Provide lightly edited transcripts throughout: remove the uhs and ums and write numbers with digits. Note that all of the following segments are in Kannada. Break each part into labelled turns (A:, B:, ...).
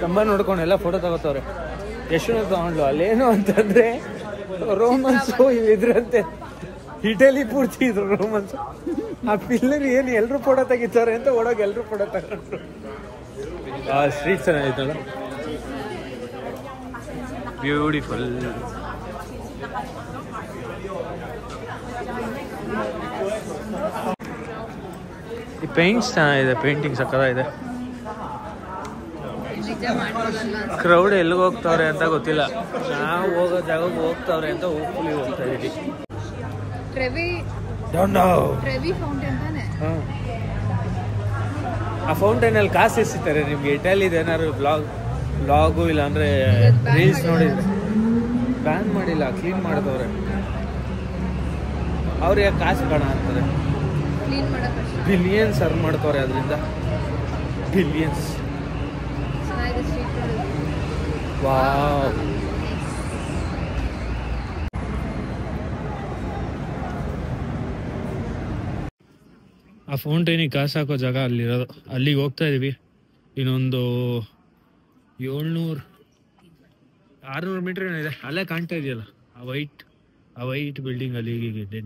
A: ಕಂಬ ನೋಡ್ಕೊಂಡು ಎಲ್ಲ ಫೋಟೋ ತಗೋತವ್ರೆ. ಎಷ್ಟು ತಗೊಂಡ್ಲು ಅಲ್ಲೇನು ಅಂತಂದ್ರೆ ರೋಮನ್ಸು ಇದ್ರಂತೆ, ಇಟಲಿ ಪೂರ್ತಿ ಇದ್ರು ರೋಮನ್ಸು. ಆ ಪಿಲ್ಲರ್ ಏನು ಎಲ್ಲರೂ ಫೋಟೋ ತೆಗಿತಾರೆ ಅಂತ ಓಡೋಗಿ ಎಲ್ಲರೂ ಫೋಟೋ ತಗೊಂಡ್ರು. ಆ ಸ್ಟ್ರೀಟ್ ಚೆನ್ನಾಗಿತ್ತಲ್ಲ, ಬ್ಯೂಟಿಫುಲ್. ಈ ಪೇಂಟ್ಸ್ ಚೆನ್ನಾಗಿದೆ, ಪೇಂಟಿಂಗ್ ಸಕ್ಕತ್ತಾಗಿದೆ. ಕ್ರೌಡ್ ಎಲ್ಲಿಗೆ ಹೋಗ್ತಾವ್ರೆ ಅಂತ ಗೊತ್ತಿಲ್ಲ, ನಾವು ಹೋಗೋ ಜಾಗಕ್ಕೆ ಹೋಗ್ತಾವ್ರೆ ಅಂತ ಹೋಗ್ಲಿ ಹೋಗ್ತಾ ಇದೀವಿ. ಆ ಫೌಂಟೈನಲ್ಲಿ ಕಾಸು ಎಸಿತಾರೆ ನಿಮ್ಗೆ. ಇಟಲಿದು ಏನಾದ್ರು ಬ್ಲಾಗು ಇಲ್ಲಾಂದ್ರೆ ರೀಲ್ಸ್ ನೋಡಿದ್ರೆ ಬ್ಯಾನ್ ಮಾಡಿಲ್ಲ, ಕ್ಲೀನ್ ಮಾಡಿದವ್ರೆ. ಅವ್ರಿಗೆ ಕಾಸು ಬೇಡ ಅಂತಾರೆ. ಬಿಲಿಯನ್ಸ್ ಅರ್ನ್ ಮಾಡ್ತವ್ರೆ ಅದರಿಂದ, ಬಿಲಿಯನ್ಸ್. ವಾವ್, ಆ ಫೌಂಟೈನಿಗೆ ಕಾಸು ಹಾಕೋ ಜಾಗ ಅಲ್ಲಿರೋದು. ಅಲ್ಲಿಗೆ ಹೋಗ್ತಾ ಇದೀವಿ. ಇನ್ನೊಂದು 700-600 ಮೀಟರ್ ಏನಿದೆ. ಅಲ್ಲೇ ಕಾಣ್ತಾ ಇದೆಯಲ್ಲ ಆ ವೈಟ್ ಬಿಲ್ಡಿಂಗ್, ಅಲ್ಲಿ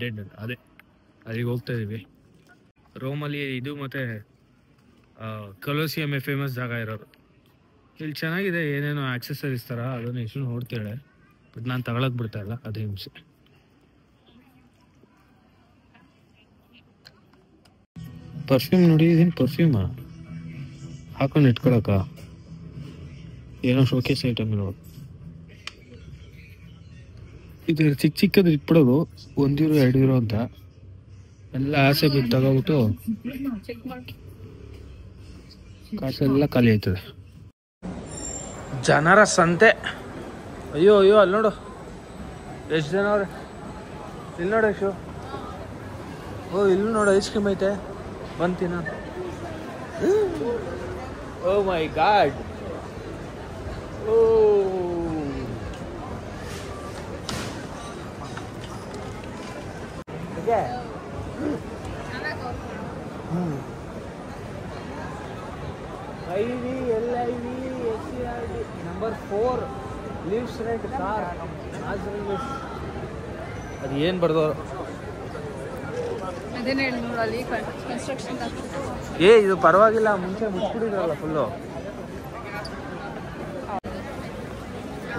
A: ಡೆಡ್ ಅದೇ, ಅಲ್ಲಿಗೆ ಹೋಗ್ತಾ ಇದೀವಿ. ರೋಮಲ್ಲಿ ಇದು ಮತ್ತೆ ಕೊಲೋಸಿಯಂ ಫೇಮಸ್ ಜಾಗ ಇರೋದು. ಇಲ್ಲಿ ಚೆನ್ನಾಗಿದೆ, ಏನೇನೋ ಆಕ್ಸೆಸರೀಸ್ ಥರ, ಅದನ್ನು ಎಷ್ಟು ನೋಡ್ತಾಳೆ. ಬಟ್ ನಾನು ತಗೊಳಕ್ ಬಿಡ್ತಾ ಇಲ್ಲ, ಅದೇ ಹಿಂಸೆ. ಪರ್ಫ್ಯೂಮ್ ನೋಡಿ, ಇದೇನು ಪರ್ಫ್ಯೂಮಾ ಹಾಕೊಂಡು ಇಟ್ಕೊಳಕ? ಏನೋ ಶೋಕೇಸ್ ಐಟಮ್ ಇರೋದು. ಇದು ಚಿಕ್ಕದು ಇಟ್ಬಿಡೋದು, €1 €2 ಅಂತ ಎಲ್ಲ ಆಸೆ ಬಿಟ್ಟು ತಗೋಬಿಟ್ಟು ಕಾಸೆಲ್ಲ ಖಾಲಿ ಆಯ್ತದೆ. ಜನರ ಸಂತೆ. ಅಯ್ಯೋ ಅಲ್ಲಿ ನೋಡು ಎಷ್ಟು ಜನ ಅವ್ರೆ. ಇಲ್ಲಿ ನೋಡು ಯಶು, ಇಲ್ಲಿ ನೋಡು ಐಸ್ ಕ್ರೀಮ್ ಐತೆ, ಬಂತಿನ. ಓ ಮೈ ಗಾಡ್, ಓ IV LIV SCRD number 4 leaves right car. ಅದು ಏನು ಬರ್ದವರು? ಇದು ಪರವಾಗಿಲ್ಲ, ಮುಂಚೆ ಮುಚ್ಚಿಬಿಟ್ಟಿದ್ರಲ್ಲ ಫುಲ್ಲು.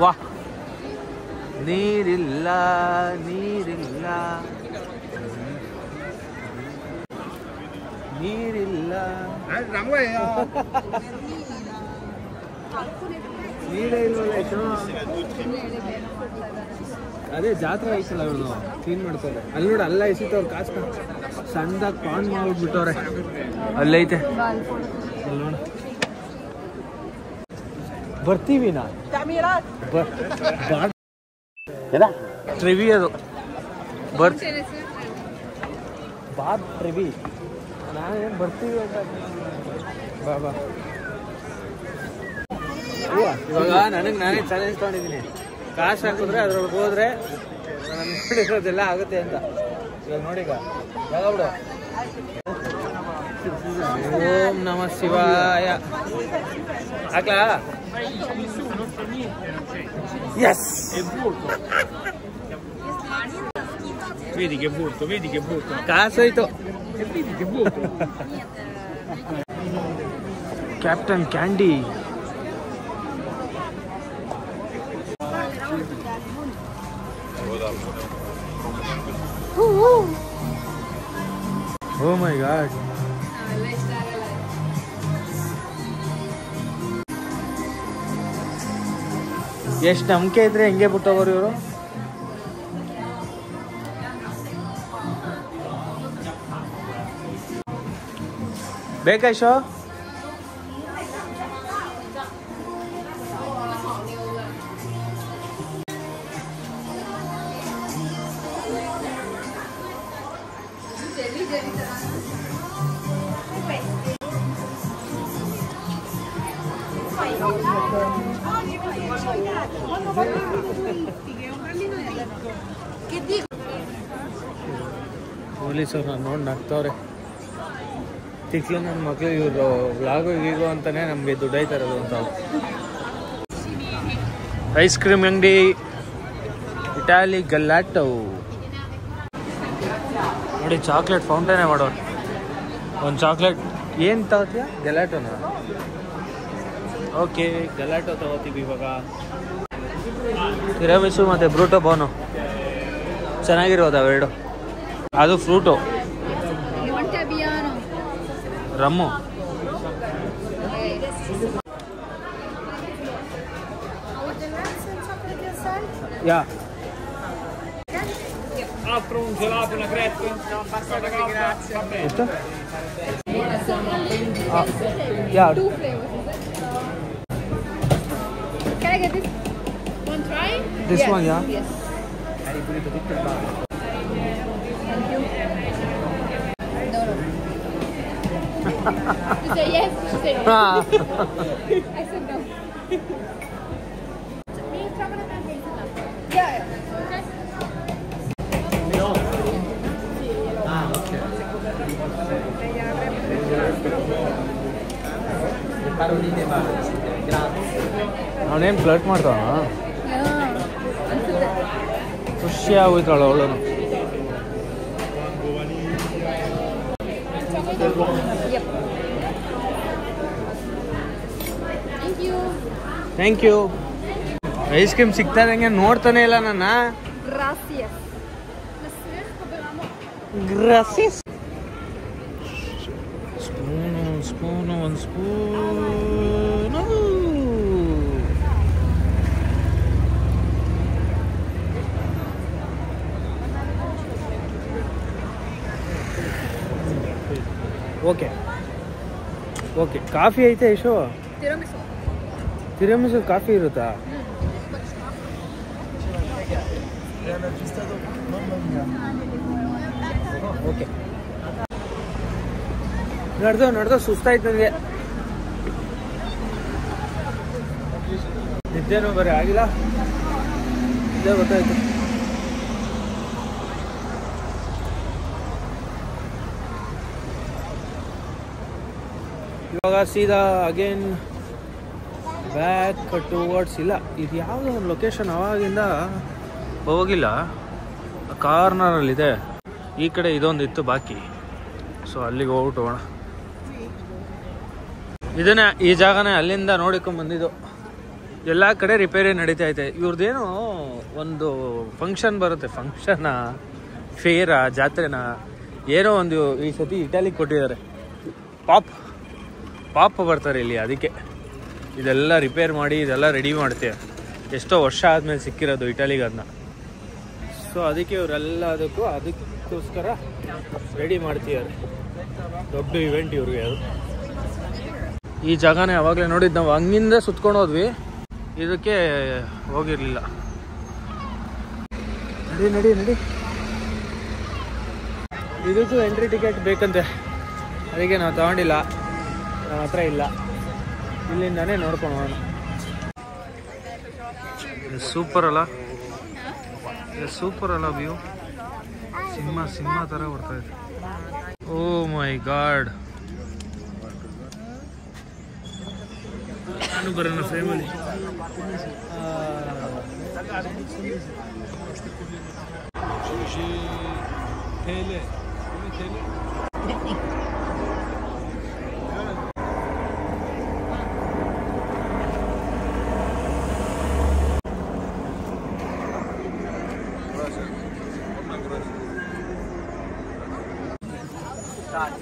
A: ವಾ, ನೀರಿಲ್ಲ ನೀರಿಲ್ಲ ನೀರಿಲ್ಲ ನೀರೇ ಇಲ್ವಲ್ಲ. ಅದೇ ಜಾತ್ರೆ ಐತಲ್ಲ, ಅವರು ಕ್ಲೀನ್ ಮಾಡ್ತಾರೆ. ಅಲ್ಲಿ ನೋಡಿ, ಅಲ್ಲ ಎಸಿತವ್ರು ಕಾಸು ಸಣ್ಣದಾಗಿ ಪಾನ್ ಮಾಡ್ಬಿಟ್ಟವ್ರೆ. ಅಲ್ಲೈತೆ, ಅಲ್ಲಿ ನೋಡ. ಬರ್ತೀವಿ ನಾ ಟ್ರಿವಿ, ಅದು ಬಾರ್ ಟ್ರಿವಿ. ನಾವೇನು ಬರ್ತೀವಿ ಅಂತ ಬಾ. ಇವಾಗ ನಾನೇ ಚಾಲೆಂಜ್ ತಗೊಂಡಿದ್ದೀನಿ, ಕಾಸು ಹಾಕಿದ್ರೆ ಅದ್ರೊಳಗೆ ಹೋದ್ರೆ ನನ್ನ ನೋಡಿರೋದೆಲ್ಲ ಆಗುತ್ತೆ ಅಂತ. ಇವಾಗ ನೋಡಿಗ ಬಿಡು. ಓಂ ನಮಃ ಶಿವಾಯ ಹಾಕ್ಲಾ? ಎಸ್, ಕಾಸೋಯ್ತು. Captain candy. Oh my god. ಎಷ್ಟು ನಂಬಿಕೆ ಇದ್ರೆ ಹೆಂಗೆ ಬಿಟ್ಟೋಗೋರು ಇವರು. ಬೇಕಾ ಶೋ? ಪೊಲೀಸರು ನೋಡಿ ನಗ್ತವ್ರೆ. ತಿಕ್ಲು ನನ್ನ ಮಕ್ಳು ಇವರು ವ್ಲಾಗು ಗೀಗು ಅಂತಾನೆ ನಮಗೆ ದುಡ್ಡಾಯ್ತಾ ಇರೋದು ಅಂತ. ಐಸ್ ಕ್ರೀಮ್ ಅಂಗಡಿ ಇಟಾಲಿ ಗಲ್ಲಾಟೋ ನೋಡಿ, ಚಾಕ್ಲೇಟ್ ಫೌಂಟೇನೇ ಮಾಡೋರು. ಒಂದು ಚಾಕ್ಲೇಟ್ ಏನು ತಗೋತೀಯ? ಗಲಾಟೋನ? ಓಕೆ, ಗಲಾಟೋ ತಗೋತೀವಿ ಇವಾಗ. ತಿರಾಮಿಸು ಮತ್ತು ಬ್ರೂಟೋ ಬೋನು ಚೆನ್ನಾಗಿರೋದು ಅವೆರಡು. ಅದು fruit, rum. Yeah yeah.
B: 2 flavors. Can I get this? One try?
A: This
B: yes.
A: one, yeah.
B: Yes. Thank you. No. You say yes. You say no. I said no. Yeah. Okay.
A: ಅವನೇನು ಫ್ಲರ್ಟ್ ಮಾಡ್ತಾವ? ಖುಷಿ ಆಗೋಯ್ತಾಳ ಅವಳು. Thank you. ಐಸ್ ಕ್ರೀಮ್ ಸಿಗ್ತಾ ಇದ್ದಂಗೆ ನೋಡ್ತಾನೆ ಇಲ್ಲ ನನ್ನ. ಗ್ರಾಸಿಯಸ್. ಸ್ಪೂನು ಒಂದು ಸ್ಪೂನು. Okay okay. ಕಾಫಿ ಐತೆ ಯಶೋ? ತಿರಾಮಿಸು ಕಾಫಿ ಇರುತ್ತಾ? ಓಕೆ. ನಡೆದು ಸುಸ್ತಾಯ್ತು ನನಗೆ. ನಿದ್ದೆನೂ ಬರೀ ಆಗಿಲ್ಲ, ನಿದ್ದೆ ಗೊತ್ತಾಯ್ತು. ಇವಾಗ ಸೀದಾ ಅಗೇನ್ ಬ್ಯಾಕ್ ಟುವರ್ಡ್ಸ್. ಇಲ್ಲ, ಇದು ಯಾವುದೋ ಒಂದು ಲೊಕೇಶನ್ ಅವಾಗಿಂದ ಹೋಗಿಲ್ಲ. ಕಾರ್ನರಲ್ಲಿದೆ. ಈ ಕಡೆ ಇದೊಂದು ಇತ್ತು ಬಾಕಿ, ಸೊ ಅಲ್ಲಿಗೆ ಹೋಗ್ಬಿಟ್ಟು ಹೋಗೋಣ. ಇದನ್ನೇ, ಈ ಜಾಗನೇ ಅಲ್ಲಿಂದ ನೋಡಿಕೊಂಡ್ಬಂದಿದ್ದು. ಎಲ್ಲ ಕಡೆ ರಿಪೇರಿ ನಡೀತಾ ಐತೆ. ಇವ್ರದ್ದೇನೋ ಒಂದು ಫಂಕ್ಷನ್ ಬರುತ್ತೆ. ಫಂಕ್ಷನಾ, ಫೇರಾ, ಜಾತ್ರೆನಾ, ಏನೋ ಒಂದು ಈ ಸತಿ ಇಟಾಲಿಗೆ ಕೊಟ್ಟಿದ್ದಾರೆ. ಪಾಪ್ ಬರ್ತಾರೆ ಇಲ್ಲಿ. ಅದಕ್ಕೆ ಇದೆಲ್ಲ ರಿಪೇರ್ ಮಾಡಿ ಇದೆಲ್ಲ ರೆಡಿ ಮಾಡ್ತೇವೆ. ಎಷ್ಟೋ ವರ್ಷ ಆದಮೇಲೆ ಸಿಕ್ಕಿರೋದು ಇಟಾಲಿಗೆ ಅದನ್ನ. ಸೊ ಅದಕ್ಕೆ ಇವರೆಲ್ಲ ಅದಕ್ಕೋಸ್ಕರ ರೆಡಿ ಮಾಡ್ತಿದ್ದಾರೆ. ದೊಡ್ಡ ಇವೆಂಟ್ ಇವ್ರಿಗೆ ಅದು. ಈ ಜಾಗನೇ ಯಾವಾಗಲೇ ನೋಡಿದ್ದು ನಾವು. ಹಂಗಿಂದ ಸುತ್ಕೊಂಡು ಹೋದ್ವಿ, ಇದಕ್ಕೆ ಹೋಗಿರಲಿಲ್ಲ. ನಡಿ. ಇದಕ್ಕೂ ಎಂಟ್ರಿ ಟಿಕೆಟ್ ಬೇಕಂತೆ, ಅದಕ್ಕೆ ನಾವು ತಗೊಂಡಿಲ್ಲ. ನಮ್ಮ ಹತ್ರ ಇಲ್ಲ. ಇಲ್ಲಿಂದಾನೇ ನೋಡ್ಕೊಂಡು ಹೋಗೋಣ. ಸೂಪರ್ ಅಲ್ಲ ವ್ಯೂ. ಸಿಂಹ ಥರ ಬರ್ತಾ ಇದೆ. ಓ ಮೈ ಗಾಡ್. ನಾನು ಬರೋಣ ಫ್ಯಾಮಿಲಿ.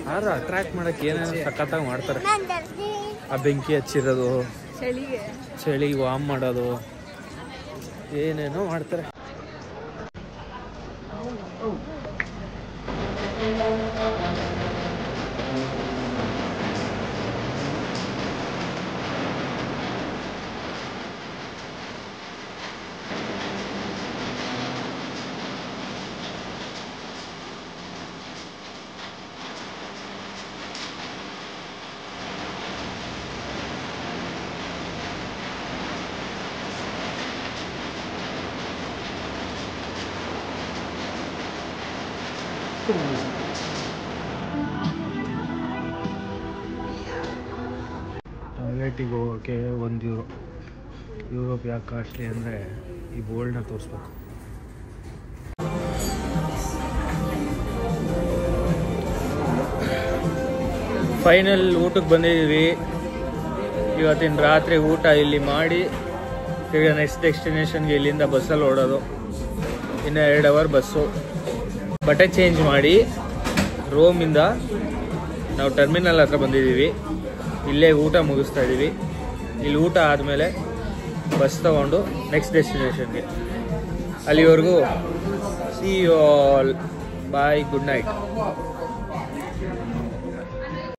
A: ಯಾರು ಅಟ್ರಾಕ್ಟ್ ಮಾಡಕ್ಕೆ ಏನೇನು ಸಖತ್ತಾಗಿ ಮಾಡ್ತಾರೆ. ಆ ಬೆಂಕಿ ಹಚ್ಚಿರೋದು, ಚಳಿ ವಾಮ್ ಮಾಡೋದು, ಏನೇನೋ ಮಾಡ್ತಾರೆ. ಟಾಯ್ಲೆಟಿಗೆ ಹೋಗೋಕ್ಕೆ €1. ಯುರೋಪ್ ಯಾಕೆ ಕಾಸ್ಟ್ಲಿ ಅಂದರೆ ಈ ಬೋರ್ಡ್ನ ತೋರಿಸ್ಬೇಕು. ಫೈನಲ್ ಊಟಕ್ಕೆ ಬಂದಿದ್ದೀವಿ. ಇವತ್ತಿನ ರಾತ್ರಿ ಊಟ ಇಲ್ಲಿ ಮಾಡಿ ಈಗ ನೆಕ್ಸ್ಟ್ ಡೆಸ್ಟಿನೇಷನ್ಗೆ ಇಲ್ಲಿಂದ ಬಸ್ಸಲ್ಲಿ ಓಡೋದು. ಇನ್ನು 2 ಅವರ್ ಬಸ್ಸು. ಬಟ್ಟೆ ಚೇಂಜ್ ಮಾಡಿ ರೋಮಿಂದ ನಾವು ಟರ್ಮಿನಲ್ ಹತ್ರ ಬಂದಿದ್ದೀವಿ. ಇಲ್ಲೇ ಊಟ ಮುಗಿಸ್ತಾ ಇದ್ದೀವಿ. ಇಲ್ಲಿ ಊಟ ಆದಮೇಲೆ ಬಸ್ ತಗೊಂಡು ನೆಕ್ಸ್ಟ್ ಡೆಸ್ಟಿನೇಷನ್ಗೆ. ಅಲ್ಲಿವರೆಗೂ see you all. Bye, good night.